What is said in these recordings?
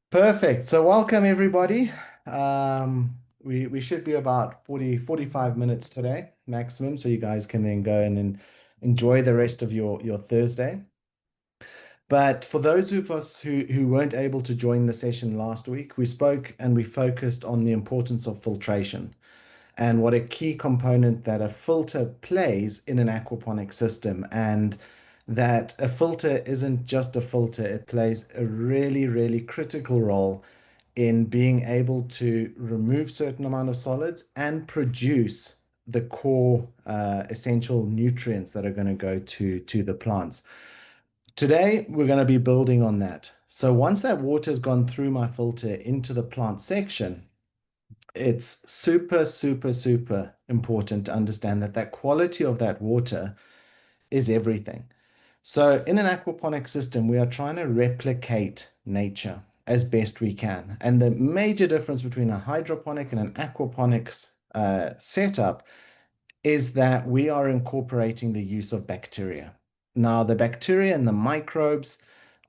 Perfect. So welcome everybody. We should be about 45 minutes today maximum, so you guys can then go and enjoy the rest of your Thursday. But for those of us who weren't able to join the session last week, we spoke and we focused on the importance of filtration and what a key component that a filter plays in an aquaponic system, and that a filter isn't just a filter, it plays a really, really critical role in being able to remove certain amount of solids and produce the core essential nutrients that are going to go to the plants. Today, we're going to be building on that. So once that water has gone through my filter into the plant section, it's super, super, super important to understand that that quality of that water is everything. So in an aquaponic system, we are trying to replicate nature as best we can. And the major difference between a hydroponic and an aquaponics setup is that we are incorporating the use of bacteria. Now, the bacteria and the microbes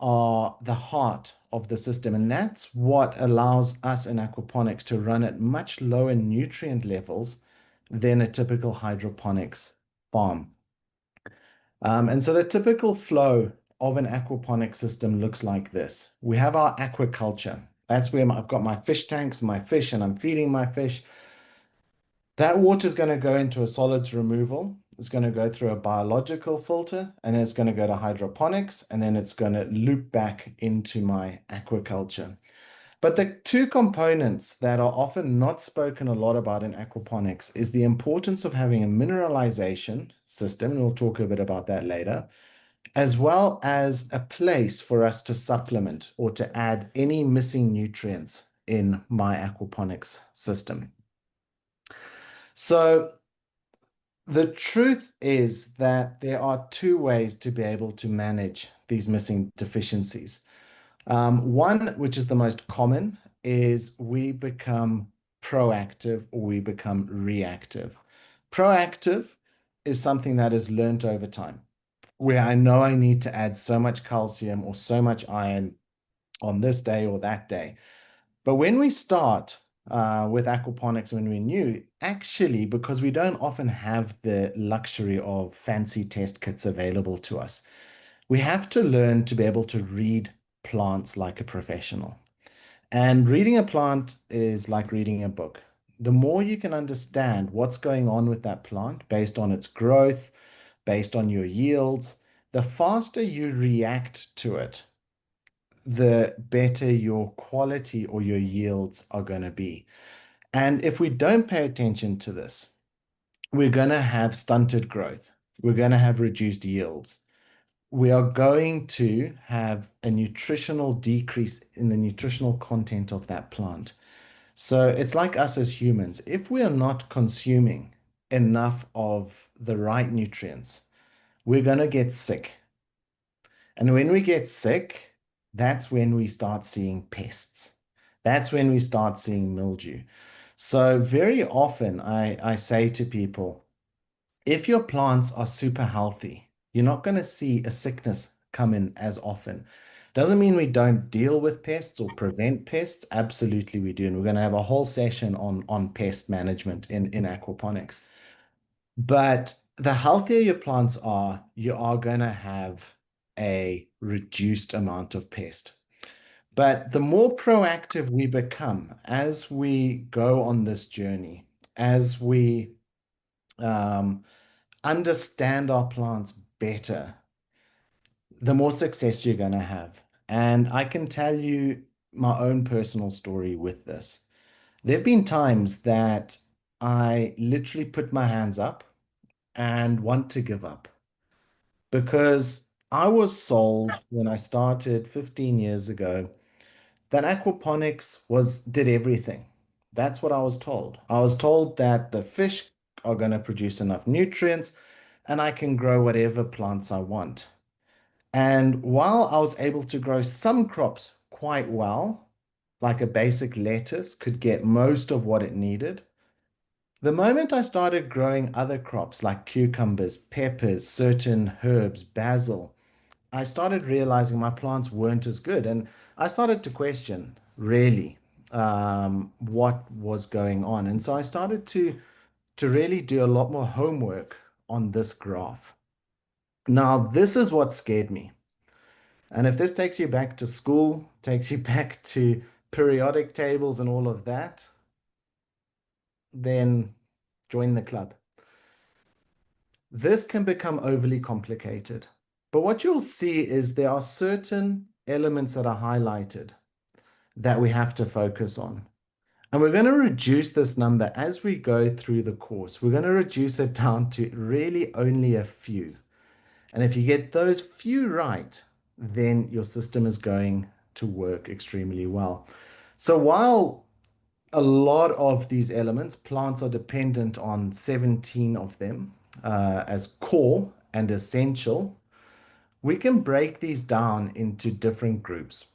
are the heart of the system, and that's what allows us in aquaponics to run at much lower nutrient levels than a typical hydroponics farm. And so the typical flow of an aquaponic system looks like this. We have our aquaculture. That's where I've got my fish tanks, my fish, and I'm feeding my fish. That water is going to go into a solids removal. It's going to go through a biological filter, and then it's going to go to hydroponics, and then it's going to loop back into my aquaculture. But the two components that are often not spoken a lot about in aquaponics is the importance of having a mineralization system, and we'll talk a bit about that later, as well as a place for us to supplement or to add any missing nutrients in my aquaponics system. So the truth is that there are two ways to be able to manage these missing deficiencies. One, which is the most common, is we become proactive or we become reactive. Proactive is something that is learnt over time, where I know I need to add so much calcium or so much iron on this day or that day. But when we start with aquaponics, when we're new, actually, because we don't often have the luxury of fancy test kits available to us, we have to learn to be able to read plants like a professional. And reading a plant is like reading a book. The more you can understand what's going on with that plant based on its growth, based on your yields, the faster you react to it, the better your quality or your yields are going to be. And if we don't pay attention to this, we're going to have stunted growth. We're going to have reduced yields. We are going to have a nutritional decrease in the nutritional content of that plant. So it's like us as humans. If we are not consuming enough of the right nutrients, we're going to get sick. And when we get sick, that's when we start seeing pests. That's when we start seeing mildew. So very often I say to people, if your plants are super healthy, you're not going to see a sickness come in as often. Doesn't mean we don't deal with pests or prevent pests. Absolutely, we do. And we're going to have a whole session on pest management in aquaponics. But the healthier your plants are, you are going to have a reduced amount of pest. But the more proactive we become as we go on this journey, as we um, understand our plants better, the more success you're going to have. And I can tell you my own personal story with this. There have been times that I literally put my hands up and want to give up because I was sold when I started 15 years ago that aquaponics did everything. That's what I was told. I was told that the fish are going to produce enough nutrients and I can grow whatever plants I want. And while I was able to grow some crops quite well, like a basic lettuce could get most of what it needed, the moment I started growing other crops like cucumbers, peppers, certain herbs, basil, I started realizing my plants weren't as good. And I started to question really what was going on. And so I started to really do a lot more homework on this graph. Now, this is what scared me. And if this takes you back to school, takes you back to periodic tables and all of that, then join the club. This can become overly complicated. But what you'll see is there are certain elements that are highlighted that we have to focus on. And we're going to reduce this number as we go through the course. We're going to reduce it down to really only a few. And if you get those few right, then your system is going to work extremely well. So while a lot of these elements, plants are dependent on 17 of them as core and essential, we can break these down into different groups.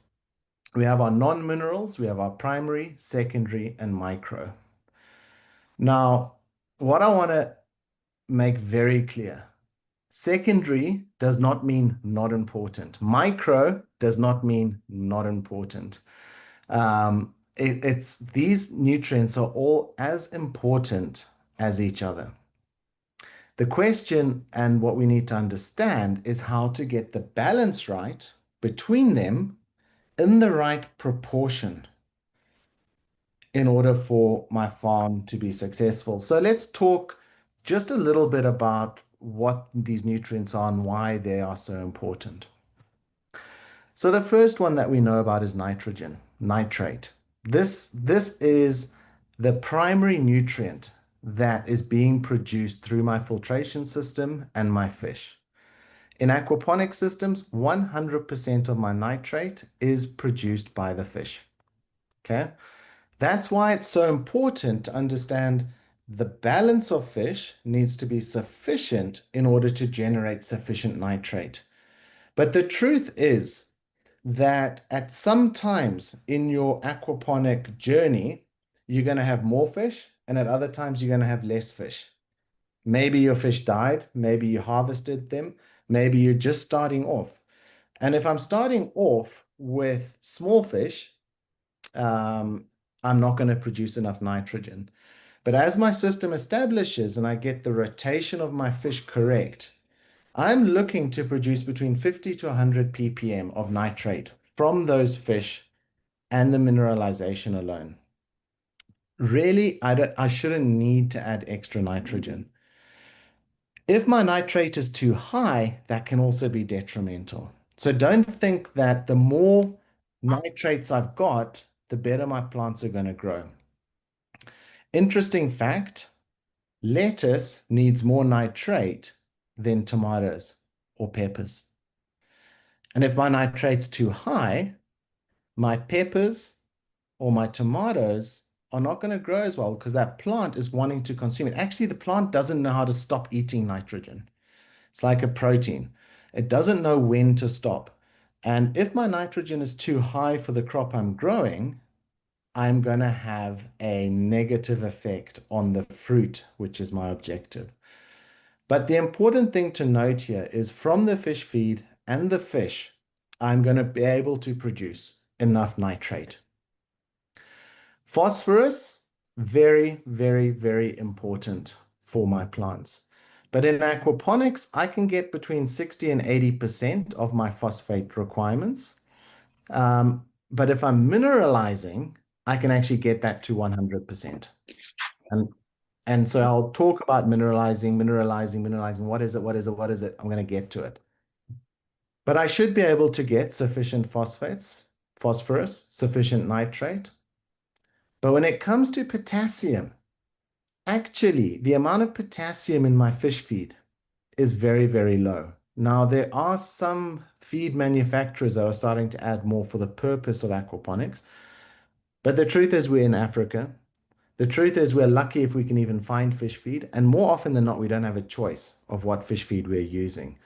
We have our non-minerals, we have our primary, secondary, and micro. Now, what I want to make very clear, secondary does not mean not important. Micro does not mean not important. It's these nutrients are all as important as each other. The question and what we need to understand is how to get the balance right between them in the right proportion in order for my farm to be successful. So let's talk just a little bit about what these nutrients are and why they are so important. So the first one that we know about is nitrogen, nitrate. This is the primary nutrient that is being produced through my filtration system and my fish. In aquaponic systems, 100% of my nitrate is produced by the fish. Okay? That's why it's so important to understand the balance of fish needs to be sufficient in order to generate sufficient nitrate. But the truth is that at some times in your aquaponic journey, you're going to have more fish, and at other times, you're going to have less fish. Maybe your fish died, maybe you harvested them, maybe you're just starting off. And if I'm starting off with small fish, um, I'm not going to produce enough nitrogen. But as my system establishes and I get the rotation of my fish correct, I'm looking to produce between 50 to 100 ppm of nitrate from those fish and the mineralization alone. Really, I shouldn't need to add extra nitrogen. If my nitrate is too high, that can also be detrimental. So don't think that the more nitrates I've got, the better my plants are going to grow. Interesting fact, lettuce needs more nitrate than tomatoes or peppers. And if my nitrate's too high, my peppers or my tomatoes are not going to grow as well because that plant is wanting to consume it. Actually, the plant doesn't know how to stop eating nitrogen. It's like a protein. It doesn't know when to stop. And if my nitrogen is too high for the crop I'm growing, I'm going to have a negative effect on the fruit, which is my objective. But the important thing to note here is from the fish feed and the fish, I'm going to be able to produce enough nitrate. Phosphorus, very, very, very important for my plants. But in aquaponics, I can get between 60 and 80% of my phosphate requirements. But if I'm mineralizing, I can actually get that to 100%. And and so I'll talk about mineralizing. What is it? What is it? What is it? I'm going to get to it. But I should be able to get sufficient phosphates, phosphorus, sufficient nitrate. But when it comes to potassium, actually, the amount of potassium in my fish feed is very, very low. Now, there are some feed manufacturers that are starting to add more for the purpose of aquaponics. But the truth is, we're in Africa. The truth is, we're lucky if we can even find fish feed. And more often than not, we don't have a choice of what fish feed we're using.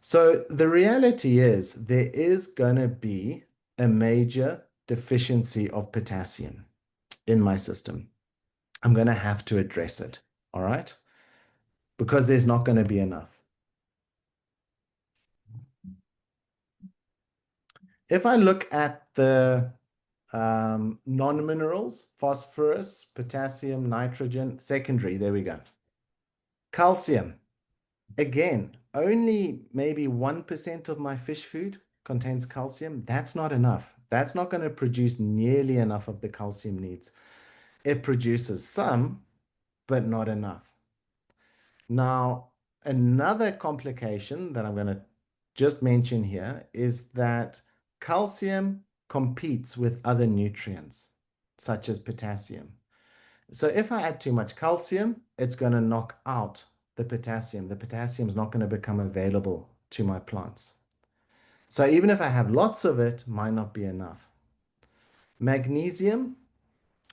So the reality is, there is going to be a major deficiency of potassium in my system. I'm going to have to address it. All right. Because there's not going to be enough. If I look at the non-minerals, phosphorus, potassium, nitrogen, secondary, there we go. Calcium, again, only maybe 1% of my fish food contains calcium. That's not enough. That's not going to produce nearly enough of the calcium needs. It produces some, but not enough. Now, another complication that I'm going to just mention here is that calcium competes with other nutrients, such as potassium. So if I add too much calcium, it's going to knock out the potassium. The potassium is not going to become available to my plants. So even if I have lots of it, might not be enough. Magnesium,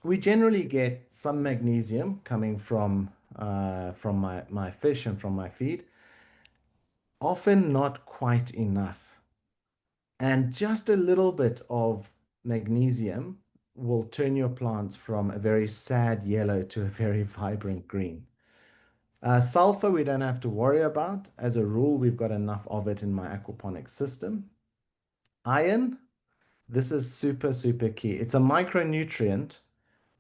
we generally get some magnesium coming from my fish and from my feed, often not quite enough. And just a little bit of magnesium will turn your plants from a very sad yellow to a very vibrant green. Sulfur, we don't have to worry about. As a rule, we've got enough of it in my aquaponics system. Iron, this is super, super key. It's a micronutrient,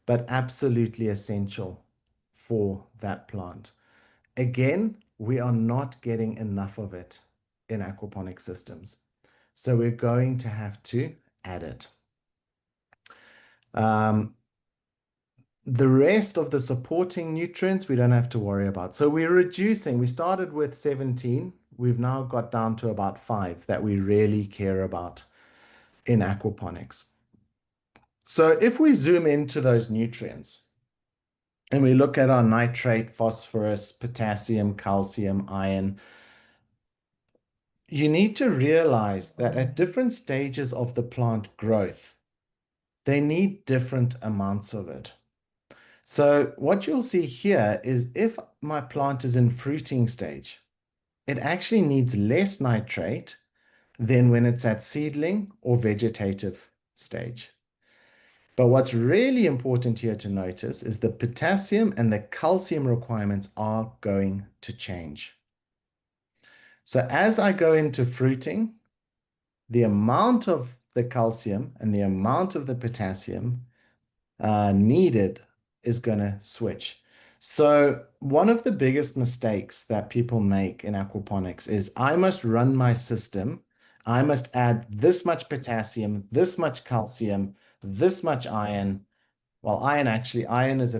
but absolutely essential for that plant. Again, we are not getting enough of it in aquaponic systems. So we're going to have to add it. The rest of the supporting nutrients, we don't have to worry about. So we're reducing. We started with 17. We've now got down to about 5 that we really care about in aquaponics. So if we zoom into those nutrients and we look at our nitrate, phosphorus, potassium, calcium, iron, you need to realize that at different stages of the plant growth, they need different amounts of it. So what you'll see here is if my plant is in fruiting stage, it actually needs less nitrate than when it's at seedling or vegetative stage. But what's really important here to notice is the potassium and the calcium requirements are going to change. So as I go into fruiting, the amount of the calcium and the amount of the potassium needed is going to switch. So one of the biggest mistakes that people make in aquaponics is I must run my system. I must add this much potassium, this much calcium, this much iron. Well, iron is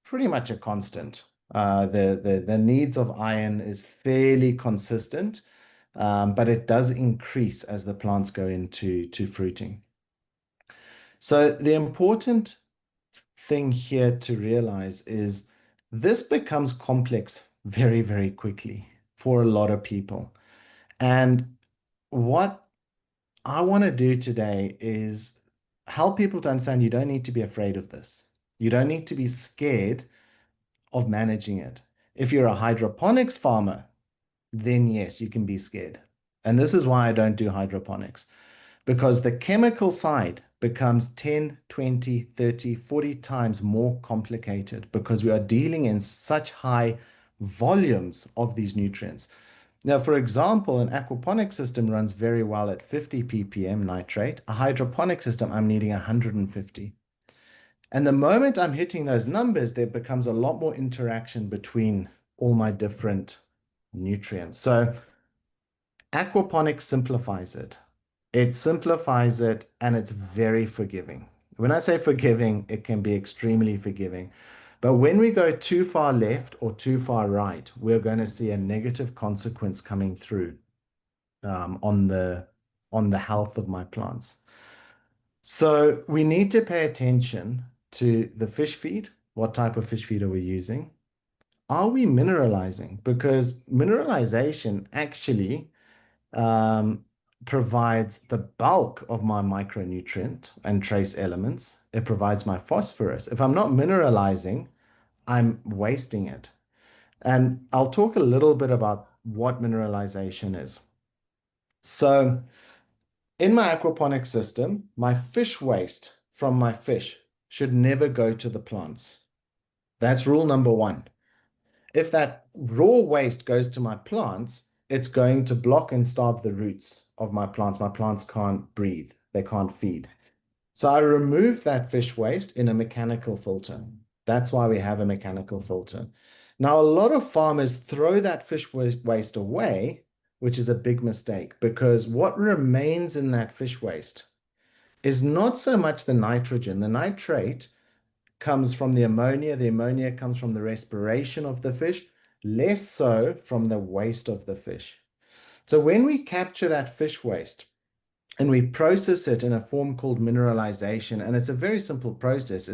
pretty much a constant. The needs of iron is fairly consistent, but it does increase as the plants go into fruiting. So the important thing here to realize is this becomes complex very, very quickly for a lot of people. And what I want to do today is help people to understand you don't need to be afraid of this. You don't need to be scared of managing it. If you're a hydroponics farmer, then yes, you can be scared. And this is why I don't do hydroponics, because the chemical side becomes 10, 20, 30, 40 times more complicated because we are dealing in such high volumes of these nutrients. Now, for example, an aquaponic system runs very well at 50 ppm nitrate. A hydroponic system, I'm needing 150. And the moment I'm hitting those numbers, there becomes a lot more interaction between all my different nutrients. So aquaponics simplifies it. It simplifies it and it's very forgiving. When I say forgiving, it can be extremely forgiving. But when we go too far left or too far right, we're going to see a negative consequence coming through on the health of my plants. So we need to pay attention to the fish feed. What type of fish feed are we using? Are we mineralizing? Because mineralization actually provides the bulk of my micronutrient and trace elements. It provides my phosphorus. If I'm not mineralizing, I'm wasting it. And I'll talk a little bit about what mineralization is. So in my aquaponic system, my fish waste from my fish should never go to the plants. That's rule number one. If that raw waste goes to my plants, it's going to block and starve the roots of my plants can't breathe, they can't feed. So I remove that fish waste in a mechanical filter. That's why we have a mechanical filter. Now, a lot of farmers throw that fish waste away, which is a big mistake because what remains in that fish waste is not so much the nitrogen. The nitrate comes from the ammonia. The ammonia comes from the respiration of the fish, less so from the waste of the fish. So when we capture that fish waste, and we process it in a form called mineralization. And it's a very simple process.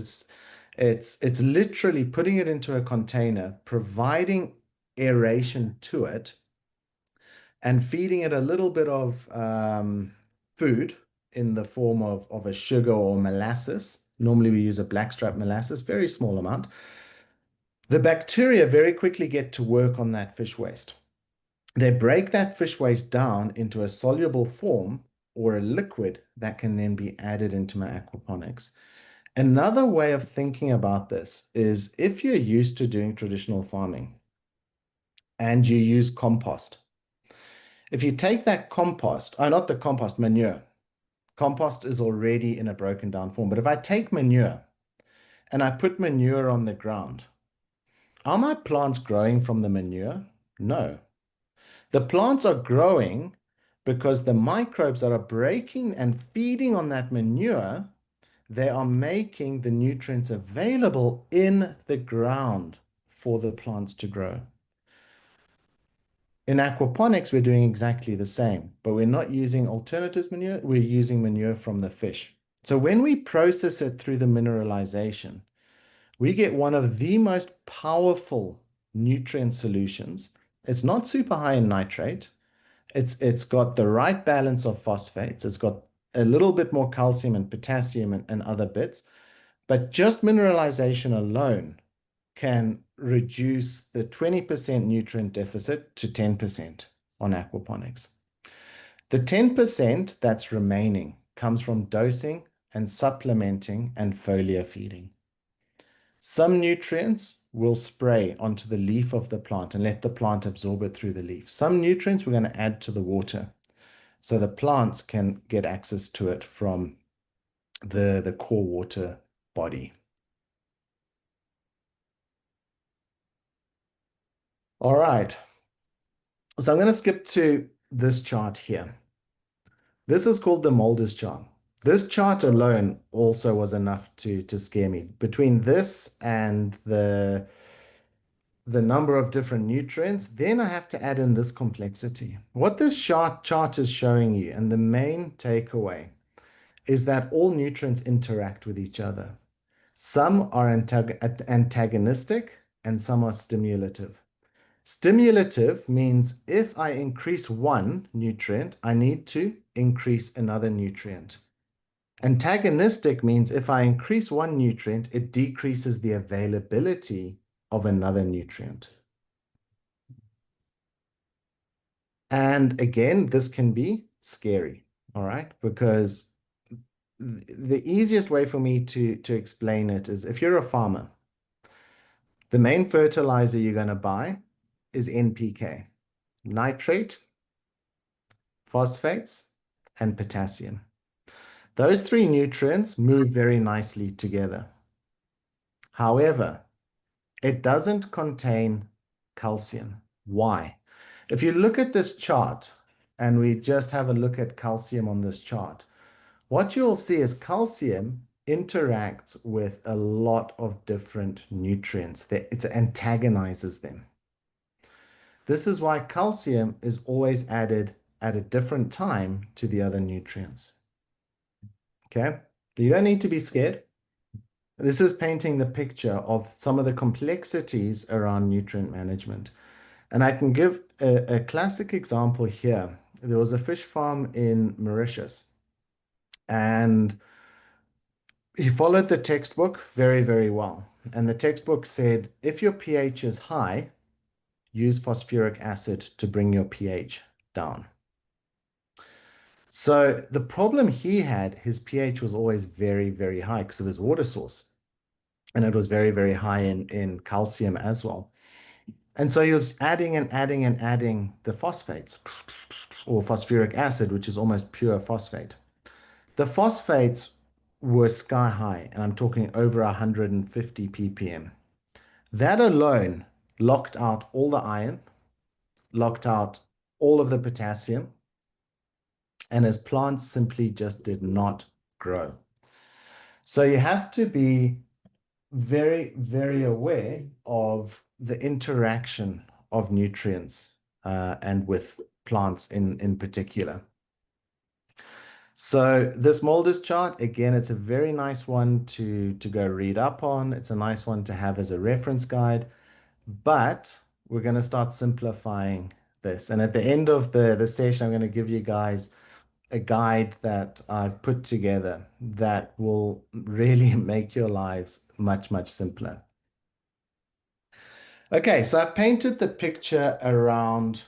It's literally putting it into a container, providing aeration to it, and feeding it a little bit of food in the form of a sugar or molasses. Normally we use a blackstrap molasses, very small amount. The bacteria very quickly get to work on that fish waste. They break that fish waste down into a soluble form or a liquid that can then be added into my aquaponics. Another way of thinking about this is if you're used to doing traditional farming and you use compost, if you take that compost, not the compost, manure, compost is already in a broken down form. But if I take manure and I put manure on the ground, are my plants growing from the manure? No. The plants are growing because the microbes that are breaking and feeding on that manure, they are making the nutrients available in the ground for the plants to grow. In aquaponics, we're doing exactly the same, but we're not using alternative manure, we're using manure from the fish. So when we process it through the mineralization, we get one of the most powerful nutrient solutions. It's not super high in nitrate. It's got the right balance of phosphates. It's got a little bit more calcium and potassium and other bits, but just mineralization alone can reduce the 20% nutrient deficit to 10% on aquaponics. The 10% that's remaining comes from dosing and supplementing and foliar feeding. Some nutrients will spray onto the leaf of the plant and let the plant absorb it through the leaf. Some nutrients we're going to add to the water so the plants can get access to it from the core water body. All right. So I'm going to skip to this chart here. This is called the Mulder's chart. This chart alone also was enough to scare me. Between this and the number of different nutrients, then I have to add in this complexity. What this chart is showing you, and the main takeaway, is that all nutrients interact with each other. Some are antagonistic and some are stimulative. Stimulative means if I increase one nutrient, I need to increase another nutrient. Antagonistic means if I increase one nutrient, it decreases the availability of another nutrient. And again, this can be scary, all right? Because the easiest way for me to explain it is if you're a farmer, the main fertilizer you're going to buy is NPK, nitrate, phosphates, and potassium. Those three nutrients move very nicely together. However, it doesn't contain calcium. Why? If you look at this chart, and we just have a look at calcium on this chart, what you'll see is calcium interacts with a lot of different nutrients. It antagonizes them. This is why calcium is always added at a different time to the other nutrients. Okay? But you don't need to be scared. This is painting the picture of some of the complexities around nutrient management. And I can give a classic example here. There was a fish farm in Mauritius, and he followed the textbook very, very well. And the textbook said, if your pH is high, use phosphoric acid to bring your pH down. So the problem he had, his pH was always very, very high because of his water source. And it was very, very high in calcium as well. And so he was adding and adding and adding the phosphates. or phosphoric acid, which is almost pure phosphate. The phosphates were sky high, and I'm talking over 150 ppm. That alone locked out all the iron, locked out all of the potassium, and his plants simply just did not grow. So you have to be very, very aware of the interaction of nutrients and with plants in particular. So this Mulder's chart, again, it's a very nice one to go read up on. It's a nice one to have as a reference guide, but we're going to start simplifying this. And at the end of the session, I'm going to give you guys a guide that I've put together that will really make your lives much, much simpler. Okay, so I've painted the picture around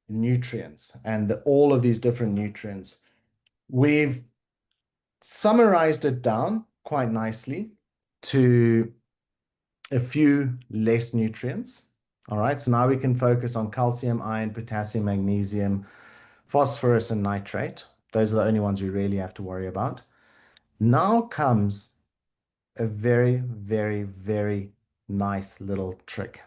nutrients and all of these different nutrients. We've summarized it down quite nicely to a few less nutrients. All right, so now we can focus on calcium, iron, potassium, magnesium, phosphorus, and nitrate. Those are the only ones we really have to worry about. Now comes a very, very, very nice little trick.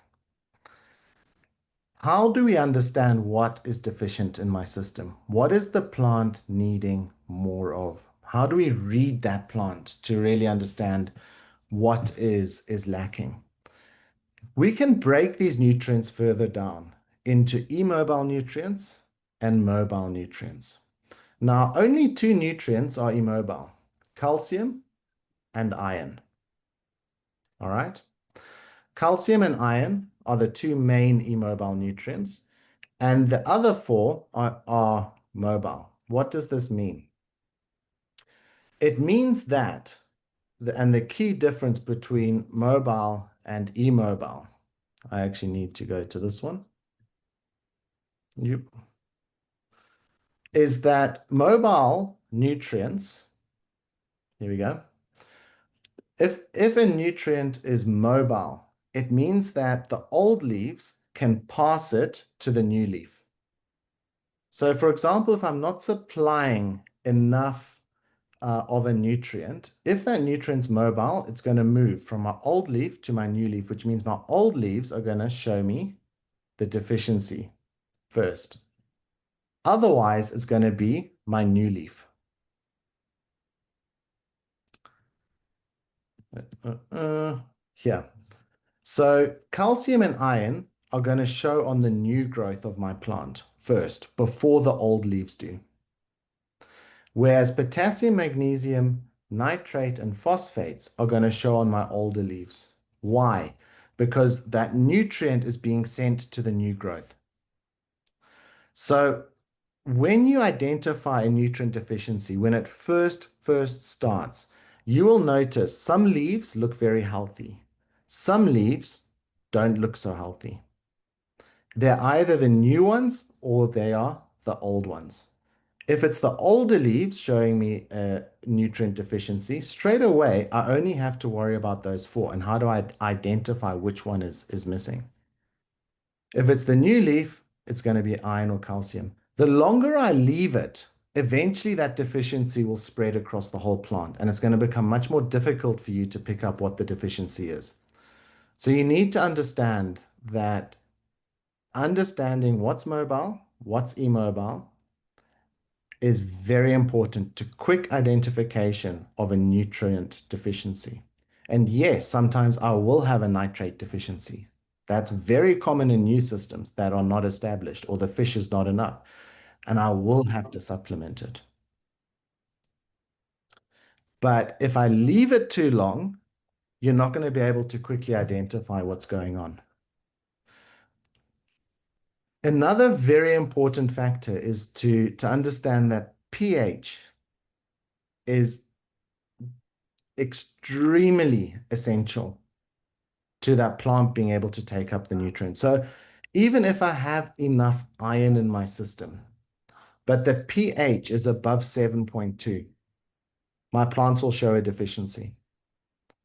How do we understand what is deficient in my system? What is the plant needing more of? How do we read that plant to really understand what is lacking? We can break these nutrients further down into immobile nutrients and mobile nutrients. Now, only two nutrients are immobile, calcium and iron. All right? Calcium and iron are the two main immobile nutrients, and the other four are mobile. What does this mean? It means that, and the key difference between mobile and immobile, I actually need to go to this one. Yep. Is that mobile nutrients, here we go. If a nutrient is mobile, it means that the old leaves can pass it to the new leaf. So for example, if I'm not supplying enough of a nutrient, if that nutrient's mobile, it's going to move from my old leaf to my new leaf, which means my old leaves are going to show me the deficiency first. Otherwise, it's going to be my new leaf. Here. So calcium and iron are going to show on the new growth of my plant first, before the old leaves do. Whereas potassium, magnesium, nitrate, and phosphates are going to show on my older leaves. Why? Because that nutrient is being sent to the new growth. So when you identify a nutrient deficiency, when it first starts, you will notice some leaves look very healthy. Some leaves don't look so healthy. They're either the new ones or they are the old ones. If it's the older leaves showing me a nutrient deficiency, straight away, I only have to worry about those four. And how do I identify which one is missing? If it's the new leaf, it's going to be iron or calcium. The longer I leave it, eventually that deficiency will spread across the whole plant, and it's going to become much more difficult for you to pick up what the deficiency is. So you need to understand that understanding what's mobile, what's immobile, is very important to quick identification of a nutrient deficiency. And yes, sometimes I will have a nitrate deficiency. That's very common in new systems that are not established, or the fish is not enough, and I will have to supplement it. But if I leave it too long, you're not going to be able to quickly identify what's going on. Another very important factor is to understand that pH is extremely essential to that plant being able to take up the nutrients. So even if I have enough iron in my system, but the pH is above 7.2, my plants will show a deficiency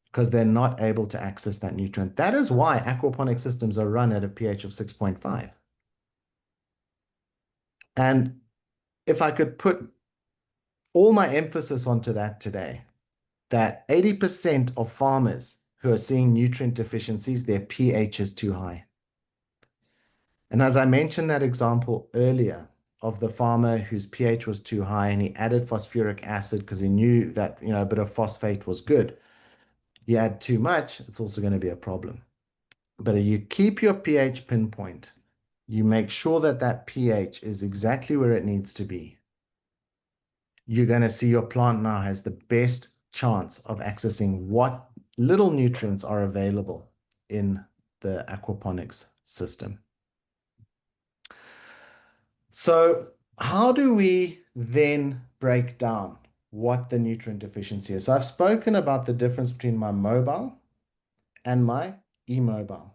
because they're not able to access that nutrient. That is why aquaponic systems are run at a pH of 6.5. And if I could put all my emphasis onto that today, that 80% of farmers who are seeing nutrient deficiencies, their pH is too high. And as I mentioned that example earlier of the farmer whose pH was too high and he added phosphoric acid because he knew that, a bit of phosphate was good. You add too much, it's also going to be a problem. But if you keep your pH pinpoint, you make sure that that pH is exactly where it needs to be, you're going to see your plant now has the best chance of accessing what little nutrients are available in the aquaponics system. So how do we then break down what the nutrient deficiency is? So I've spoken about the difference between my mobile and my immobile.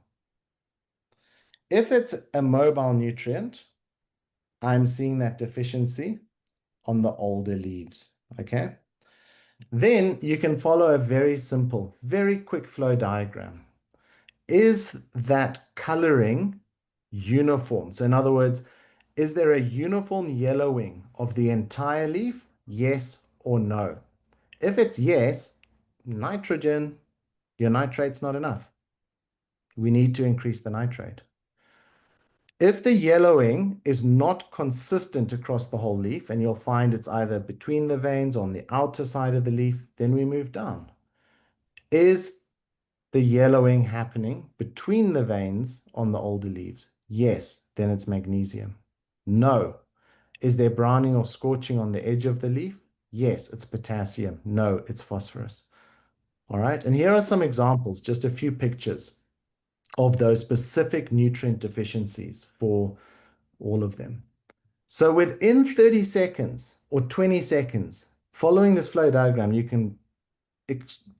If it's a mobile nutrient, I'm seeing that deficiency on the older leaves, okay? Then you can follow a very simple, very quick flow diagram. Is that coloring uniform? So in other words, is there a uniform yellowing of the entire leaf? Yes or no? If it's yes, nitrogen, your nitrate's not enough. We need to increase the nitrate. If the yellowing is not consistent across the whole leaf, and you'll find it's either between the veins or on the outer side of the leaf, then we move down. Is the yellowing happening between the veins on the older leaves? Yes, then it's magnesium. No. Is there browning or scorching on the edge of the leaf? Yes, it's potassium. No, it's phosphorus. All right, and here are some examples, just a few pictures of those specific nutrient deficiencies for all of them. So within 30 seconds or 20 seconds, following this flow diagram, you can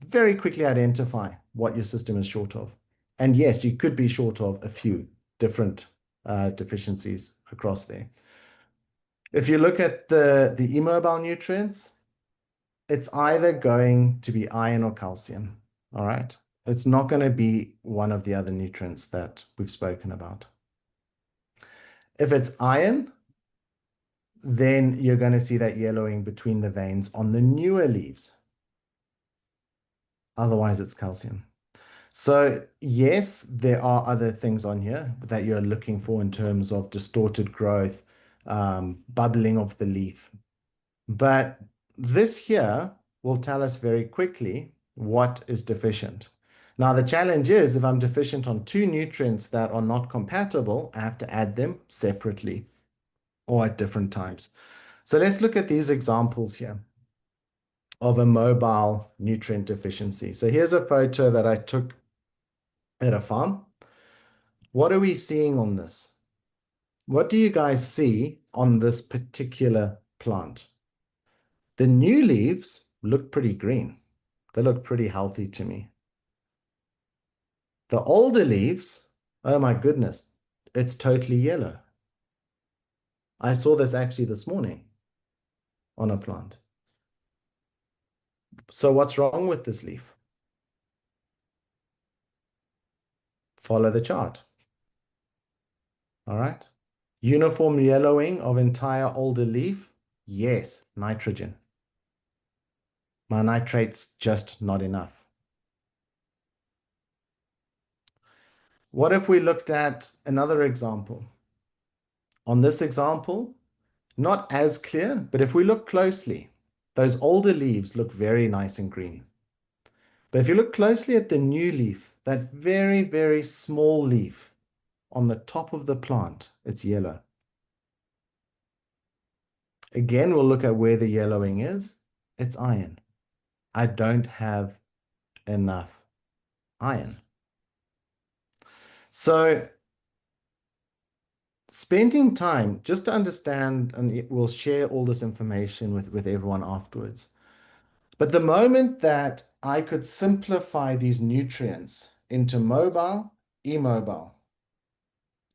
very quickly identify what your system is short of. And yes, you could be short of a few different deficiencies across there. If you look at the immobile nutrients, it's either going to be iron or calcium. All right. It's not going to be one of the other nutrients that we've spoken about. If it's iron, then you're going to see that yellowing between the veins on the newer leaves. Otherwise, it's calcium. So yes, there are other things on here that you're looking for in terms of distorted growth, bubbling of the leaf. But this here will tell us very quickly what is deficient. Now, the challenge is if I'm deficient on two nutrients that are not compatible, I have to add them separately or at different times. So let's look at these examples here of a mobile nutrient deficiency. So here's a photo that I took at a farm. What are we seeing on this? What do you guys see on this particular plant? The new leaves look pretty green. They look pretty healthy to me. The older leaves, oh my goodness, it's totally yellow. I saw this actually this morning on a plant. So what's wrong with this leaf? Follow the chart. All right. Uniform yellowing of entire older leaf? Yes, nitrogen. My nitrate's just not enough. What if we looked at another example? On this example, not as clear, but if we look closely, those older leaves look very nice and green. But if you look closely at the new leaf, that very, very small leaf on the top of the plant, it's yellow. Again, we'll look at where the yellowing is. It's iron. I don't have enough iron. So spending time just to understand, and we'll share all this information with everyone afterwards. But the moment that I could simplify these nutrients into mobile, immobile,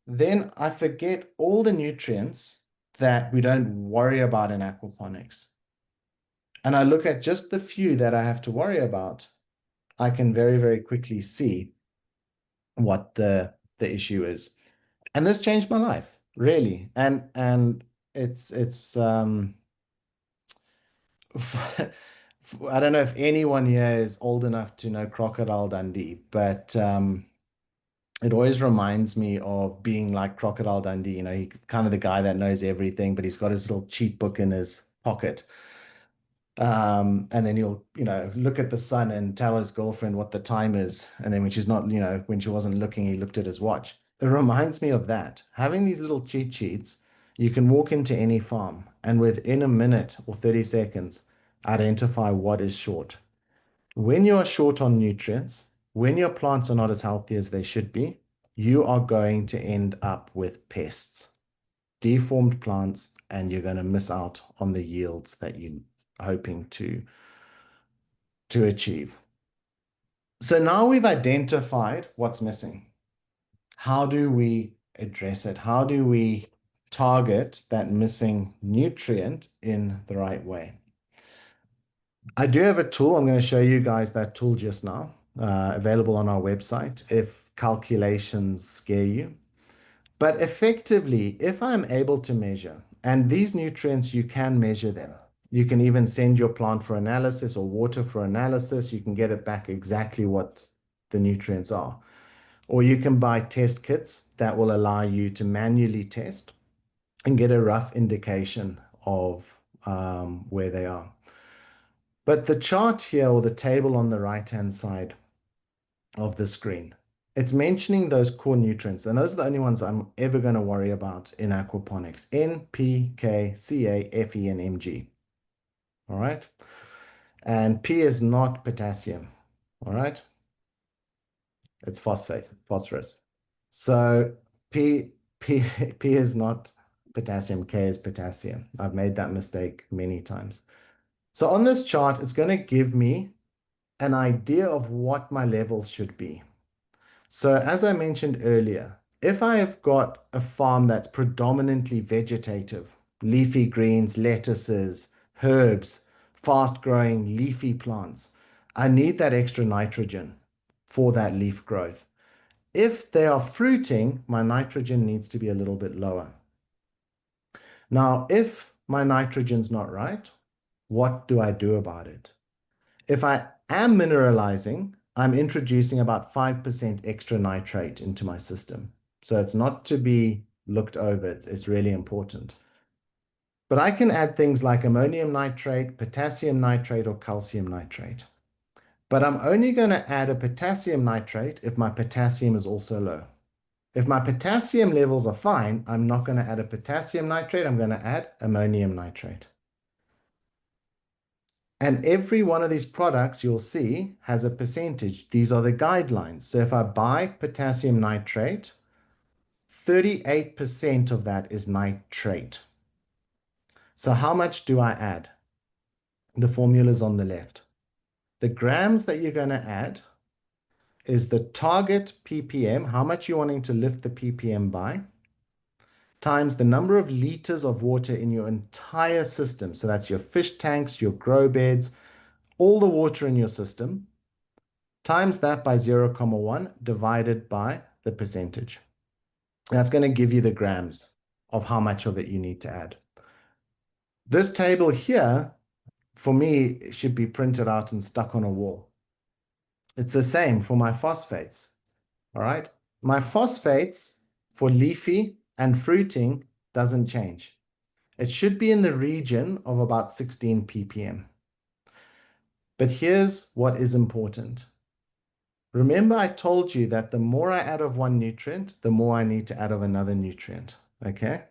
then I forget all the nutrients that we don't worry about in aquaponics. And I look at just the few that I have to worry about, I can very, very quickly see what the issue is. And this changed my life, really. And it's I don't know if anyone here is old enough to know Crocodile Dundee, but it always reminds me of being like Crocodile Dundee. You know, he kind of the guy that knows everything, but he's got his little cheat book in his pocket. And then he'll, look at the sun and tell his girlfriend what the time is. And then when she's not, when she wasn't looking, he looked at his watch. It reminds me of that. Having these little cheat sheets, you can walk into any farm and within a minute or 30 seconds, identify what is short. When you are short on nutrients, when your plants are not as healthy as they should be, you are going to end up with pests, deformed plants, and you're going to miss out on the yields that you're hoping to achieve. So now we've identified what's missing. How do we address it? How do we target that missing nutrient in the right way? I do have a tool. I'm going to show you guys that tool just now, available on our website if calculations scare you. But effectively, if I'm able to measure, and these nutrients, you can measure them. You can even send your plant for analysis or water for analysis. You can get it back exactly what the nutrients are. Or you can buy test kits that will allow you to manually test and get a rough indication of where they are. But the chart here, or the table on the right-hand side of the screen, it's mentioning those core nutrients, and those are the only ones I'm ever going to worry about in aquaponics: N, P, K, Ca, Fe, and Mg. All right. And P is not potassium. All right. It's phosphorus. So P, P, P is not potassium, K is potassium. I've made that mistake many times. So on this chart, it's going to give me an idea of what my levels should be. So as I mentioned earlier, if I've got a farm that's predominantly vegetative, leafy greens, lettuces, herbs, fast-growing leafy plants, I need that extra nitrogen for that leaf growth. If they are fruiting, my nitrogen needs to be a little bit lower. Now, if my nitrogen's not right, what do I do about it? If I am mineralizing, I'm introducing about 5% extra nitrate into my system. So it's not to be looked over. It's really important. But I can add things like ammonium nitrate, potassium nitrate, or calcium nitrate. But I'm only going to add a potassium nitrate if my potassium is also low. If my potassium levels are fine, I'm not going to add a potassium nitrate. I'm going to add ammonium nitrate. And every one of these products you'll see has a percentage. These are the guidelines. So if I buy potassium nitrate, 38% of that is nitrate. So how much do I add? The formula's on the left. The grams that you're going to add is the target ppm, how much you're wanting to lift the ppm by, times the number of liters of water in your entire system. So that's your fish tanks, your grow beds, all the water in your system, times that by 0.1 divided by the percentage. That's going to give you the grams of how much of it you need to add. This table here, for me, should be printed out and stuck on a wall. It's the same for my phosphates. All right. My phosphates for leafy and fruiting doesn't change. It should be in the region of about 16 ppm. But here's what is important. Remember, I told you that the more I add of one nutrient, the more I need to add of another nutrient. Okay.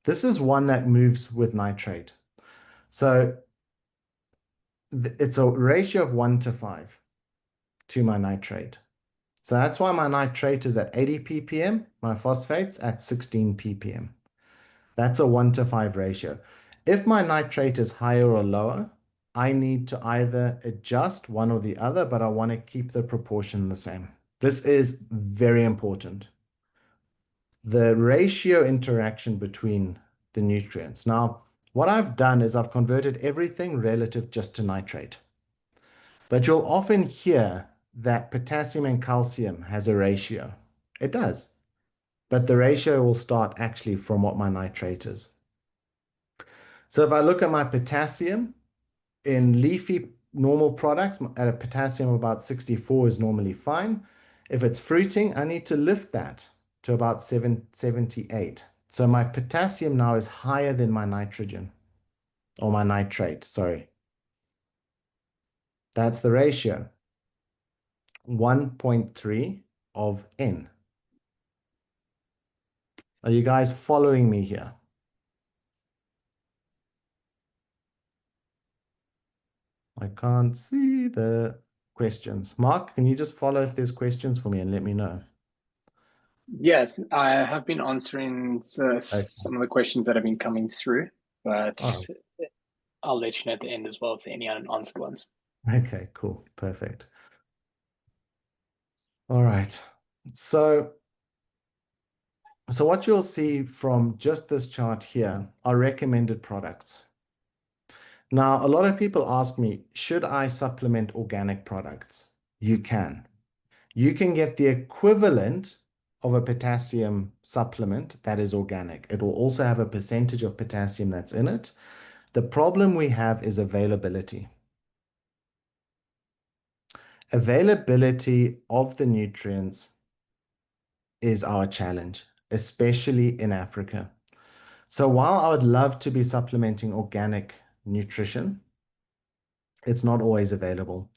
This is one that moves with nitrate. So it's a ratio of 1:5 to my nitrate. So that's why my nitrate is at 80 ppm, my phosphates at 16 ppm. That's a 1:5 ratio. If my nitrate is higher or lower, I need to either adjust one or the other, but I want to keep the proportion the same. This is very important. The ratio interaction between the nutrients. Now, what I've done is I've converted everything relative just to nitrate. But you'll often hear that potassium and calcium has a ratio. It does. But the ratio will start actually from what my nitrate is. So if I look at my potassium in leafy normal products, at a potassium of about 64 is normally fine. If it's fruiting, I need to lift that to about 78. So my potassium now is higher than my nitrogen or my nitrate, sorry. That's the ratio, 1.3 of N. Are you guys following me here? I can't see the questions. Mark, can you just follow if there's questions for me and let me know? Yes, I have been answering Okay. some of the questions that have been coming through, but All I'll let you know at the end as well if there are any unanswered ones. right. Okay, cool. Perfect. All right. So, so what you'll see from just this chart here are recommended products. Now, a lot of people ask me, should I supplement organic products? You can. You can get the equivalent of a potassium supplement that is organic. It will also have a percentage of potassium that's in it. The problem we have is availability. Availability of the nutrients is our challenge, especially in Africa. So while I would love to be supplementing organic nutrition, it's not always available.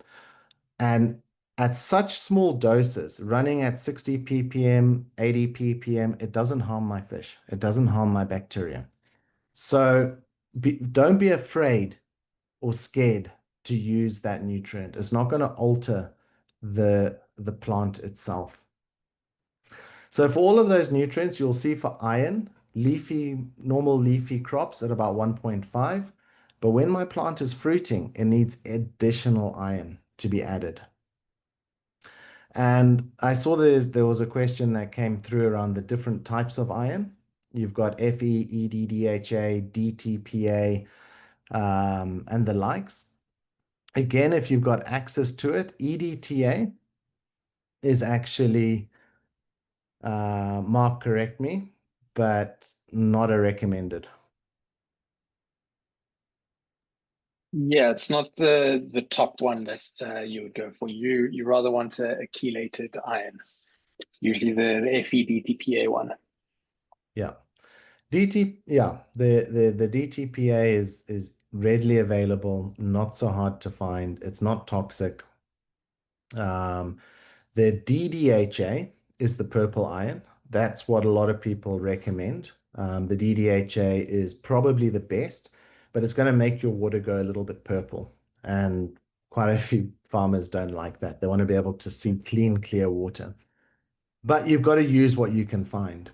And at such small doses, running at 60 ppm, 80 ppm, it doesn't harm my fish. It doesn't harm my bacteria. So don't be afraid or scared to use that nutrient. It's not going to alter the plant itself. So for all of those nutrients, you'll see for iron, normal leafy crops at about 1.5. But when my plant is fruiting, it needs additional iron to be added. And I saw there was a question that came through around the different types of iron. You've got Fe, EDDHA, DTPA, and the likes. Again, if you've got access to it, EDTA is actually, Mark, correct me, but not a recommended. Yeah, it's not the top one that you would go for. You rather want a chelated iron, usually the FeDTPA one. Yeah. The DTPA is readily available, not so hard to find. It's not toxic. Um, the DDHA is the purple iron. That's what a lot of people recommend. The DDHA is probably the best, but it's going to make your water go a little bit purple. And quite a few farmers don't like that. They want to be able to see clean, clear water. But you've got to use what you can find.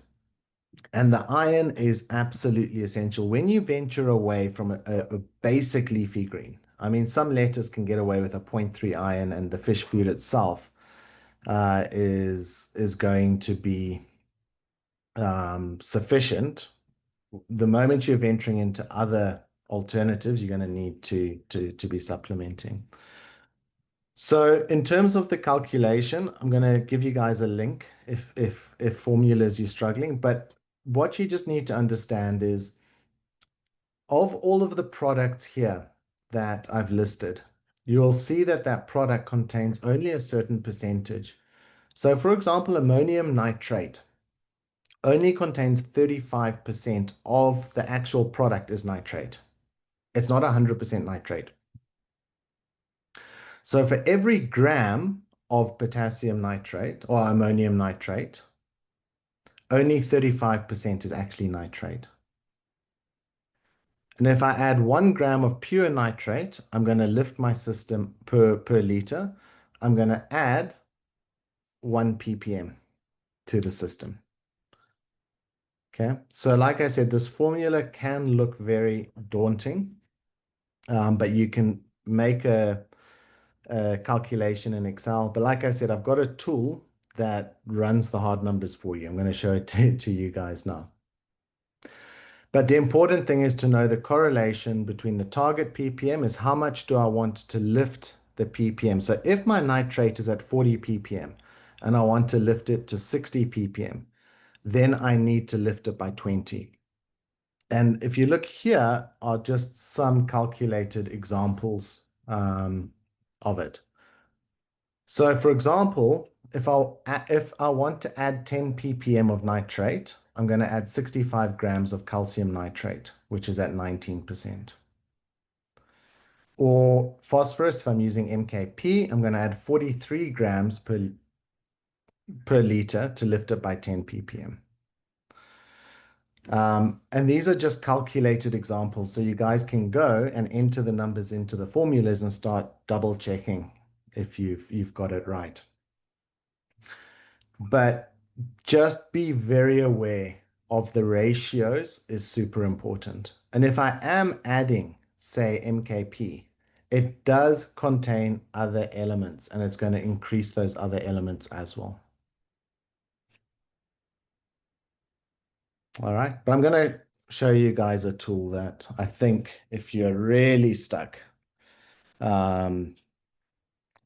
And the iron is absolutely essential when you venture away from a basic leafy green. I mean, some lettuce can get away with a zero point 0.3 iron, and the fish food itself is going to be sufficient. The moment you're venturing into other alternatives, you're going to need to be supplementing. So in terms of the calculation, I'm going to give you guys a link if formulas you're struggling. But what you just need to understand is of all of the products here that I've listed, you will see that that product contains only a certain percentage. So for example, ammonium nitrate only contains 35% of the actual product is nitrate. It's not 100% nitrate. So for every gram of potassium nitrate or ammonium nitrate, only 35% is actually nitrate. And if I add 1 gram of pure nitrate, I'm going to lift my system per liter. I'm going to add 1 ppm to the system. Okay. So like I said, this formula can look very daunting, but you can make a calculation in Excel. But like I said, I've got a tool that runs the hard numbers for you. I'm going to show it to you guys now. But the important thing is to know the correlation between the target ppm is how much do I want to lift the ppm. So if my nitrate is at 40 ppm and I want to lift it to 60 ppm, then I need to lift it by 20. And if you look here are just some calculated examples of it. So for example, if I want to add 10 ppm of nitrate, I'm going to add 65 grams of calcium nitrate, which is at 19%. Or phosphorus, if I'm using MKP, I'm going to add 43 grams per liter to lift it by 10 ppm. And these are just calculated examples, so you guys can go and enter the numbers into the formulas and start double checking if you've got it right. But just be very aware of the ratios is super important. And if I am adding, say, MKP, it does contain other elements and it's going to increase those other elements as well. All right, but I'm going to show you guys a tool that I think if you're really stuck, um,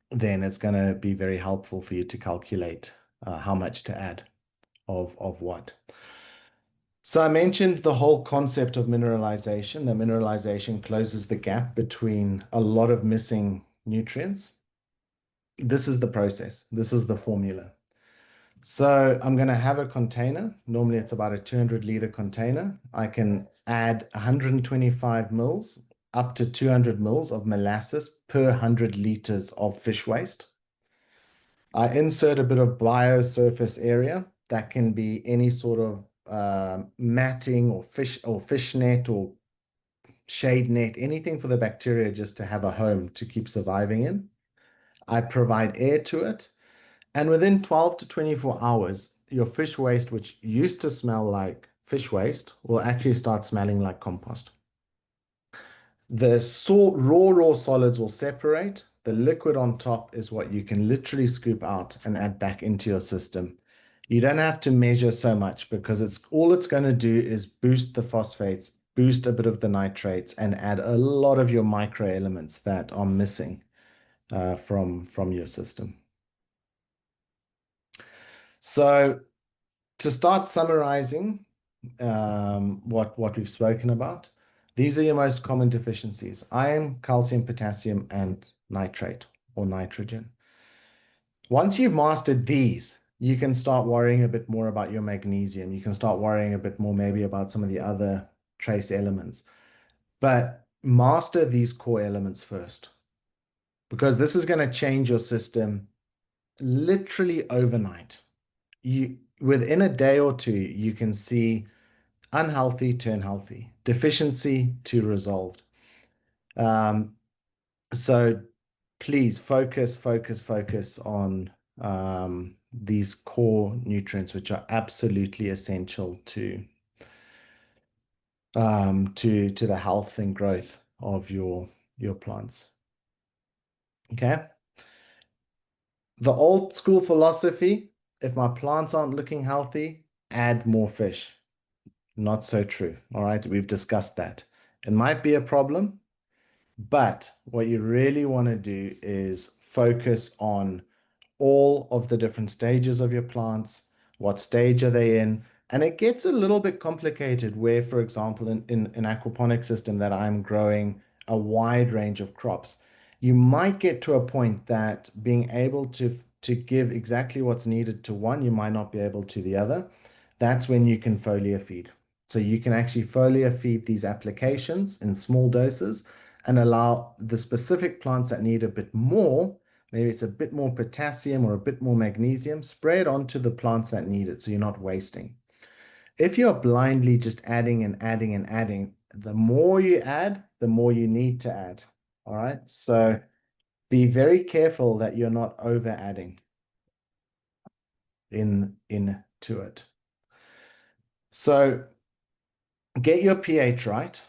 then it's going to be very helpful for you to calculate how much to add of what. So I mentioned the whole concept of mineralization. The mineralization closes the gap between a lot of missing nutrients. This is the process. This is the formula. So I'm going to have a container. Normally it's about a 200-liter container. I can add 125 mils up to 200 mils of molasses per 100 liters of fish waste. I insert a bit of biosurface area. That can be any sort of matting or fish net or shade net, anything for the bacteria just to have a home to keep surviving in. I provide air to it. And within 12 to 24 hours, your fish waste, which used to smell like fish waste, will actually start smelling like compost. The raw solids will separate. The liquid on top is what you can literally scoop out and add back into your system. You don't have to measure so much because it's going to do is boost the phosphates, boost a bit of the nitrates, and add a lot of your micro elements that are missing from your system. So to start summarizing what we've spoken about, these are your most common deficiencies: iron, calcium, potassium, and nitrate or nitrogen. Once you've mastered these, you can start worrying a bit more about your magnesium. You can start worrying a bit more maybe about some of the other trace elements. But master these core elements first, because this is going to change your system literally overnight. Within a day or two, you can see unhealthy turn healthy, deficiency to resolved. So please focus on these core nutrients, which are absolutely essential to the health and growth of your plants. Okay. The old school philosophy, if my plants aren't looking healthy, add more fish. Not so true. All right, we've discussed that. It might be a problem, but what you really want to do is focus on all of the different stages of your plants. What stage are they in? And it gets a little bit complicated where, for example, in an aquaponic system that I'm growing a wide range of crops, you might get to a point that being able to give exactly what's needed to one, you might not be able to the other. That's when you can foliar feed. So you can actually foliar feed these applications in small doses and allow the specific plants that need a bit more, maybe it's a bit more potassium or a bit more magnesium, spray it onto the plants that need it so you're not wasting. If you're blindly just adding and adding and adding, the more you add, the more you need to add. All right. So be very careful that you're not over adding into it. So get your pH right,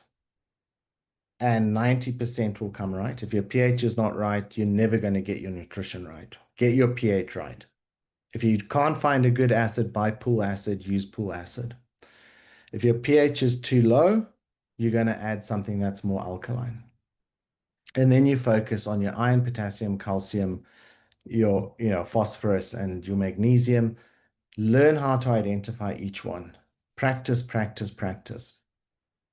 and 90% will come right. If your pH is not right, you're never going to get your nutrition right. Get your pH right. If you can't find a good acid, buy pool acid, use pool acid. If your pH is too low, you're going to add something that's more alkaline. And then you focus on your iron, potassium, calcium, your phosphorus, and your magnesium. Learn how to identify each one. Practice, practice, practice.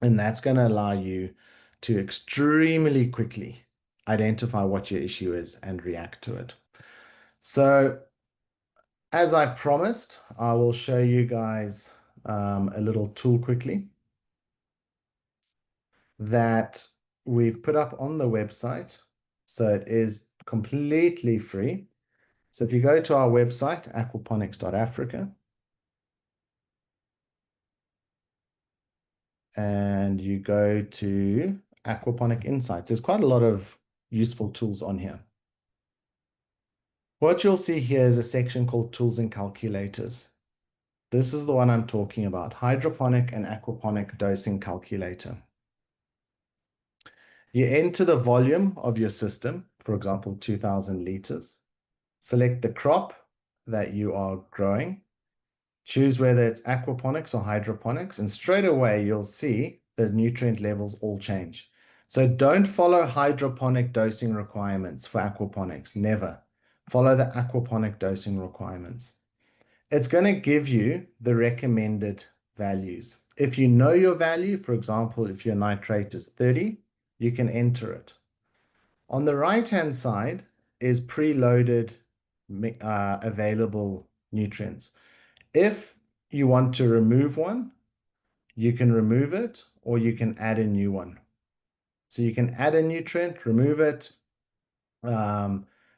And that's going to allow you to extremely quickly identify what your issue is and react to it. So, as I promised, I will show you guys a little tool quickly that we've put up on the website. So it is completely free. So if you go to our website, aquaponics.africa, and you go to Aquaponic Insights, there's quite a lot of useful tools on here. What you'll see here is a section called Tools and Calculators. This is the one I'm talking about, Hydroponic and Aquaponic Dosing Calculator. You enter the volume of your system, for example, 2000 liters. Select the crop that you are growing. Choose whether it's aquaponics or hydroponics, and straight away you'll see the nutrient levels all change. So don't follow hydroponic dosing requirements for aquaponics. Never. Follow the aquaponic dosing requirements. It's going to give you the recommended values. If you know your value, for example, if your nitrate is 30, you can enter it. On the right-hand side is preloaded available nutrients. If you want to remove one, you can remove it, or you can add a new one. So you can add a nutrient, remove it.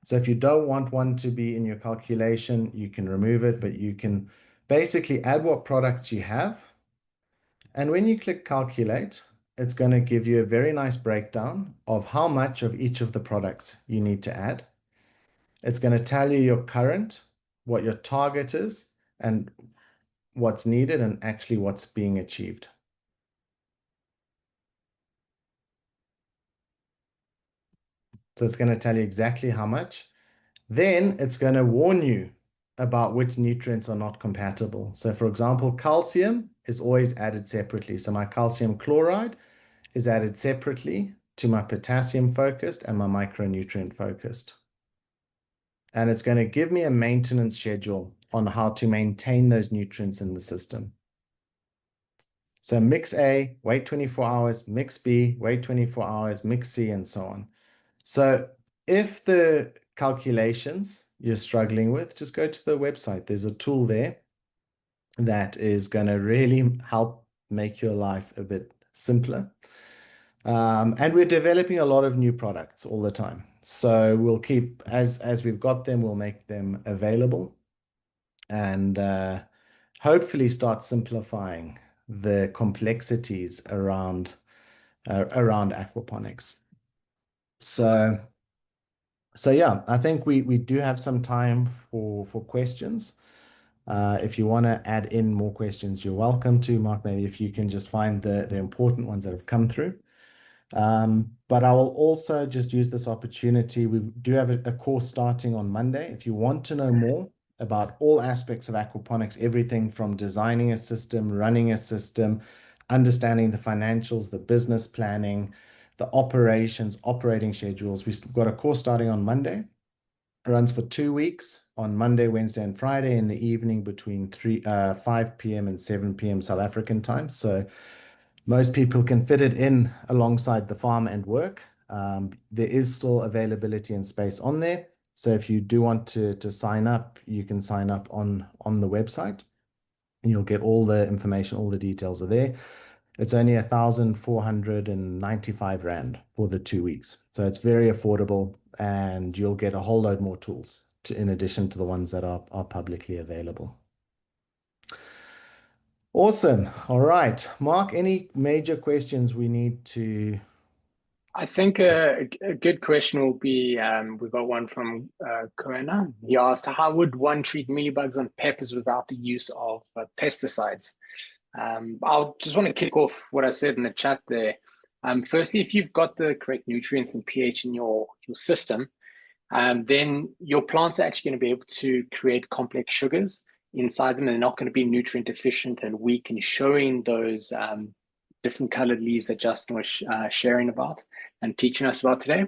So if you don't want one to be in your calculation, you can remove it, but you can basically add what products you have. And when you click calculate, it's going to give you a very nice breakdown of how much of each of the products you need to add. It's going to tell you your current, what your target is, and what's needed, and actually what's being achieved. So it's going to tell you exactly how much. Then it's going to warn you about which nutrients are not compatible. So for example, calcium is always added separately. So my calcium chloride is added separately to my potassium focused and my micronutrient focused. And it's going to give me a maintenance schedule on how to maintain those nutrients in the system. So mix A, wait 24 hours, mix B, wait 24 hours, mix C, and so on. So if the calculations you're struggling with, just go to the website. There's a tool there that is going to really help make your life a bit simpler. And we're developing a lot of new products all the time. So we'll keep, as we've got them, we'll make them available and hopefully start simplifying the complexities around aquaponics. So yeah, I think we do have some time for questions. If you want to add in more questions, you're welcome to, Mark. Maybe if you can just find the important ones that have come through. But I will also just use this opportunity. We do have a course starting on Monday. If you want to know more about all aspects of aquaponics, everything from designing a system, running a system, understanding the financials, the business planning, the operations, operating schedules. We've got a course starting on Monday. It runs for 2 weeks on Monday, Wednesday, and Friday in the evening between 5 p.m. and 7 p.m. South African time. So most people can fit it in alongside the farm and work. There is still availability and space on there. So if you do want to sign up, you can sign up on the website. And you'll get all the information, all the details are there. It's only 1,495 Rand for the 2 weeks. So it's very affordable, and you'll get a whole load more tools in addition to the ones that are publicly available. Awesome. All right. Mark, any major questions we need to? I think a good question will be, we got one from Koena. He asked, how would one treat mealybugs on peppers without the use of pesticides? I'll just want to kick off what I said in the chat there. Firstly, if you've got the correct nutrients and pH in your system, then your plants are actually going to be able to create complex sugars inside them, and they're not going to be nutrient deficient and weak, and showing those different colored leaves that Justin was sharing about and teaching us about today.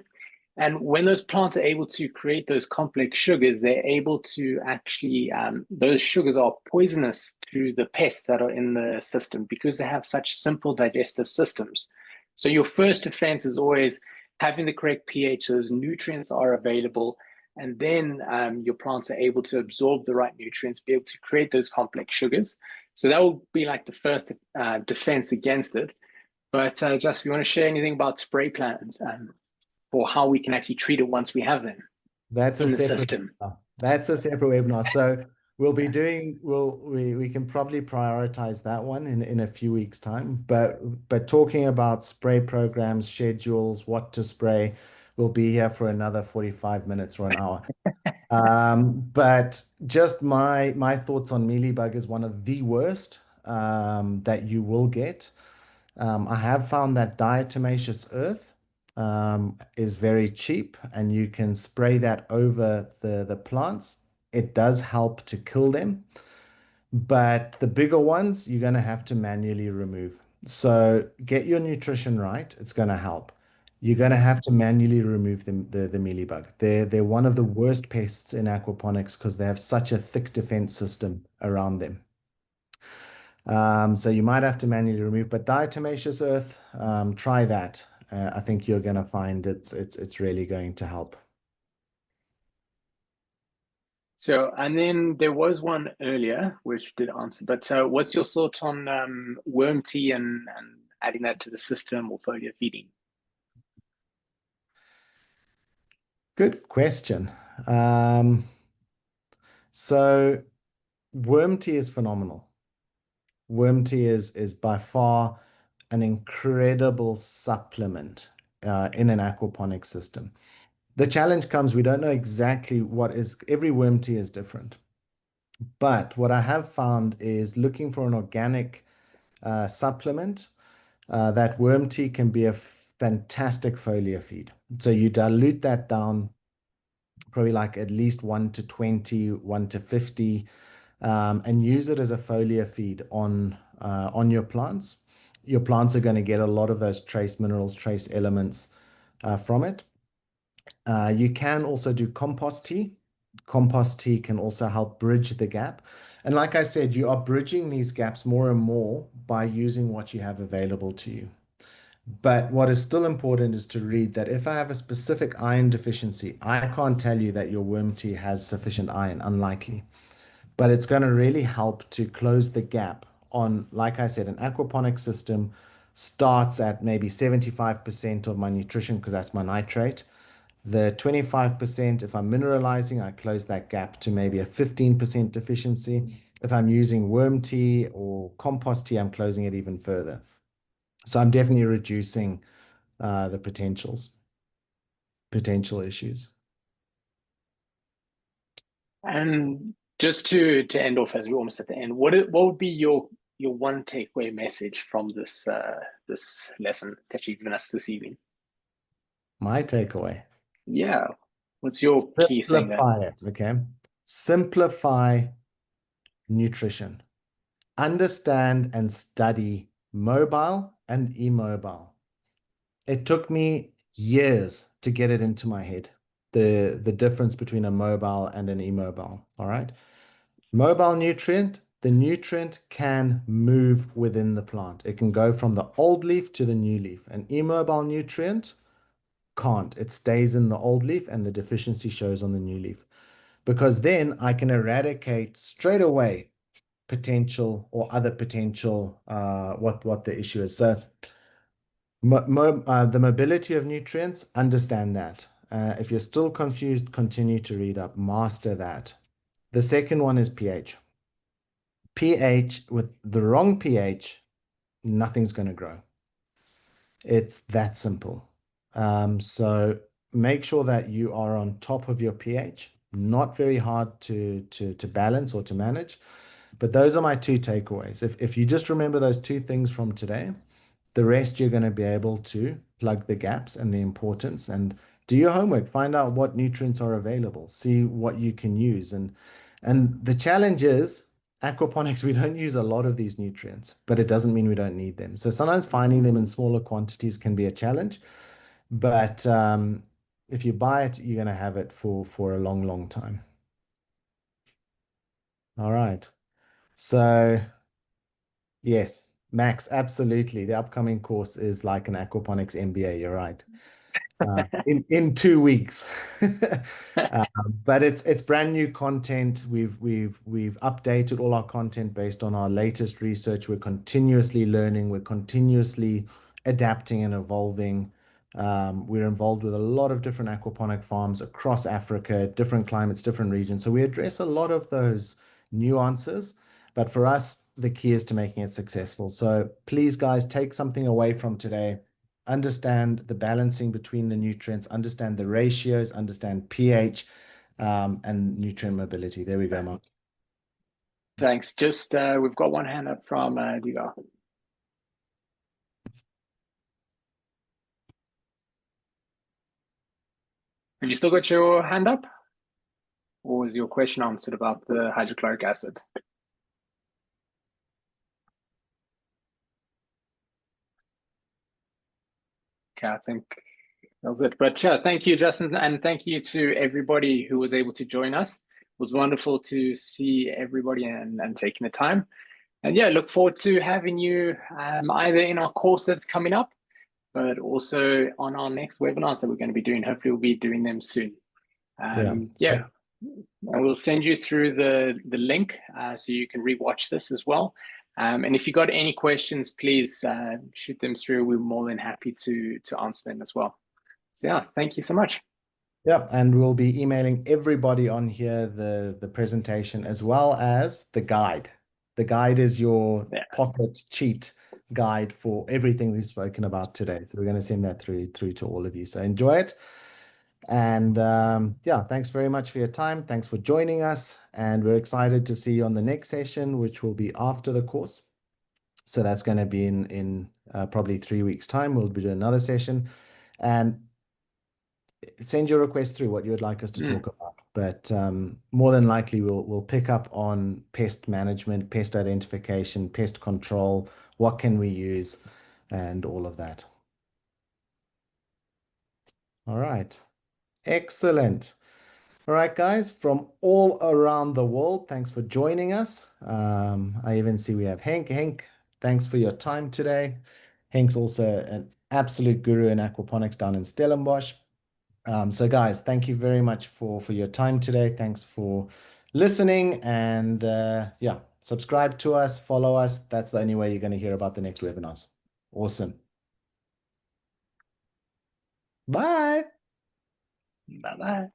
And when those plants are able to create those complex sugars, they're able to actually, those sugars are poisonous to the pests that are in the system because they have such simple digestive systems. So your first defense is always having the correct pH, so those nutrients are available, and then your plants are able to absorb the right nutrients, be able to create those complex sugars. So that will be like the first defense against it. But Just, you want to share anything about spray plans for how we can actually treat it once we have them That's a in the separate system? that's a separate webinar. So we can probably prioritize that one in a few weeks' time. But talking about spray programs, schedules, what to spray, we'll be here for another 45 minutes or an hour. But just my thoughts on mealybug is one of the worst that you will get. I have found that diatomaceous earth is very cheap, and you can spray that over the plants. It does help to kill them, but the bigger ones you're going to have to manually remove. So get your nutrition right. It's going to help. You're going to have to manually remove the mealybug. They're one of the worst pests in aquaponics because they have such a thick defense system around them. So you might have to manually remove, but diatomaceous earth, try that. I think you're going to find it's really going to help. So, and then there was one earlier which did answer, but what's your thoughts on worm tea and adding that to the system or foliar feeding? Good question. So worm tea is phenomenal. Worm tea is by far an incredible supplement in an aquaponic system. The challenge comes, we don't know exactly what is, every worm tea is different. But what I have found is looking for an organic supplement, that worm tea can be a fantastic foliar feed. So you dilute that down, probably like at least 1 to 20, 1 to 50, and use it as a foliar feed on your plants. Your plants are going to get a lot of those trace minerals, trace elements from it. You can also do compost tea. Compost tea can also help bridge the gap. And like I said, you are bridging these gaps more and more by using what you have available to you. But what is still important is to read that if I have a specific iron deficiency, I can't tell you that your worm tea has sufficient iron, unlikely. But it's going to really help to close the gap on, like I said, an aquaponic system starts at maybe 75% of my nutrition because that's my nitrate. The 25%, if I'm mineralizing, I close that gap to maybe a 15% deficiency. If I'm using worm tea or compost tea, I'm closing it even further. So I'm definitely reducing the potential issues. And just to end off as we're almost at the end, what would be your one takeaway message from this lesson that you've given us this evening? My takeaway. Yeah. What's your key thing there? Simplify it, okay? Simplify nutrition. Understand and study mobile and immobile. It took me years to get it into my head, the difference between a mobile and an immobile. All right. Mobile nutrient, the nutrient can move within the plant. It can go from the old leaf to the new leaf. An immobile nutrient can't. It stays in the old leaf and the deficiency shows on the new leaf. Because then I can eradicate straight away potential or other potential what the issue is. So the mobility of nutrients, understand that. If you're still confused, continue to read up, master that. The second one is pH. pH, with the wrong pH, nothing's going to grow. It's that simple. So make sure that you are on top of your pH. Not very hard to balance or to manage, but those are my two takeaways. If you just remember those two things from today, the rest you're going to be able to plug the gaps and the importance and do your homework. Find out what nutrients are available. See what you can use. And the challenge is aquaponics, we don't use a lot of these nutrients, but it doesn't mean we don't need them. So sometimes finding them in smaller quantities can be a challenge. But if you buy it, you're going to have it for a long, long time. All right. So yes, Max, absolutely. The upcoming course is like an aquaponics MBA. You're right. In 2 weeks. Uh, but it's brand new content. We've updated all our content based on our latest research. We're continuously learning. We're continuously adapting and evolving. We're involved with a lot of different aquaponic farms across Africa, different climates, different regions. So we address a lot of those nuances. But for us, the key is to making it successful. So please, guys, take something away from today. Understand the balancing between the nutrients, understand the ratios, understand pH, and nutrient mobility. There we go, Mark. Thanks. Just we've got one hand up from Diva. Have you still got your hand up? Or was your question answered about the hydrochloric acid? Okay, I think that was it. But yeah, thank you, Justin, and thank you to everybody who was able to join us. It was wonderful to see everybody and taking the time. And yeah, look forward to having you either in our course that's coming up, but also on our next webinars that we're going to be doing. Hopefully, we'll be doing them soon. Yeah, and we'll send you through the link so you can rewatch this as well. And if you got any questions, please shoot them through. We're more than happy to answer them as well. So yeah, thank you so much. Yeah, and we'll be emailing everybody on here the presentation as well as the guide. The guide is your pocket cheat guide for everything we've spoken about today. So we're going to send that through to all of you. So enjoy it. And yeah, thanks very much for your time. Thanks for joining us. And we're excited to see you on the next session, which will be after the course. So that's going to be in probably 3 weeks' time. We'll be doing another session. And send your request through what you would like us to talk about. But more than likely, we'll pick up on pest management, pest identification, pest control, what can we use, and all of that. All right. Excellent. All right, guys, from all around the world, thanks for joining us. I even see we have Henk. Henk, thanks for your time today. Henk's also an absolute guru in aquaponics down in Stellenbosch. So guys, thank you very much for your time today. Thanks for listening and yeah, subscribe to us, follow us. That's the only way you're going to hear about the next webinars. Awesome. Bye. Bye-bye.